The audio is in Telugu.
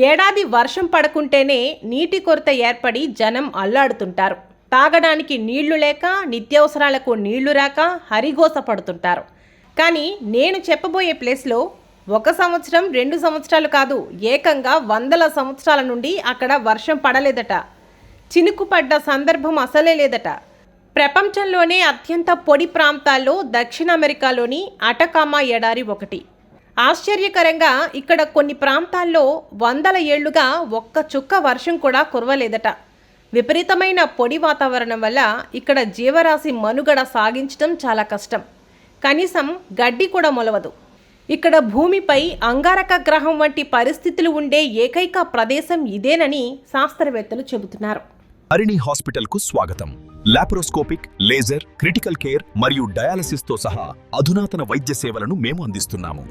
ఏడాది వర్షం పడకుంటేనే నీటి కొరత ఏర్పడి జనం అల్లాడుతుంటారు. తాగడానికి నీళ్లు లేక, నిత్యావసరాలకు నీళ్లు రాక హరిగోస పడుతుంటారు. కానీ నేను చెప్పబోయే ప్లేస్లో 1 సంవత్సరం 2 సంవత్సరాలు కాదు, ఏకంగా 100 సంవత్సరాల నుండి అక్కడ వర్షం పడలేదట. చినుకు పడ్డ సందర్భం అసలే లేదట. ప్రపంచంలోనే అత్యంత పొడి ప్రాంతాల్లో దక్షిణ అమెరికాలోని అటకామా ఎడారి ఒకటి. ఆశ్చర్యకరంగా ఇక్కడ కొన్ని ప్రాంతాల్లో 100 ఏళ్లుగా ఒక్క చుక్క వర్షం కూడా కురవలేదట. విపరీతమైన పొడి వాతావరణం వల్ల ఇక్కడ జీవరాశి మనుగడ సాగించడం చాలా కష్టం. కనీసం గడ్డి కూడా మొలవదు. ఇక్కడ భూమిపై అంగారక గ్రహం వంటి పరిస్థితులు ఉండే ఏకైక ప్రదేశం ఇదేనని శాస్త్రవేత్తలు చెబుతున్నారు. హరిణి హాస్పిటల్కు స్వాగతం. లాప్రోస్కోపిక్, లేజర్, క్రిటికల్ కేర్ మరియు డయాలసిస్తో సహా అధునాతన వైద్య సేవలను మేము అందిస్తున్నాము.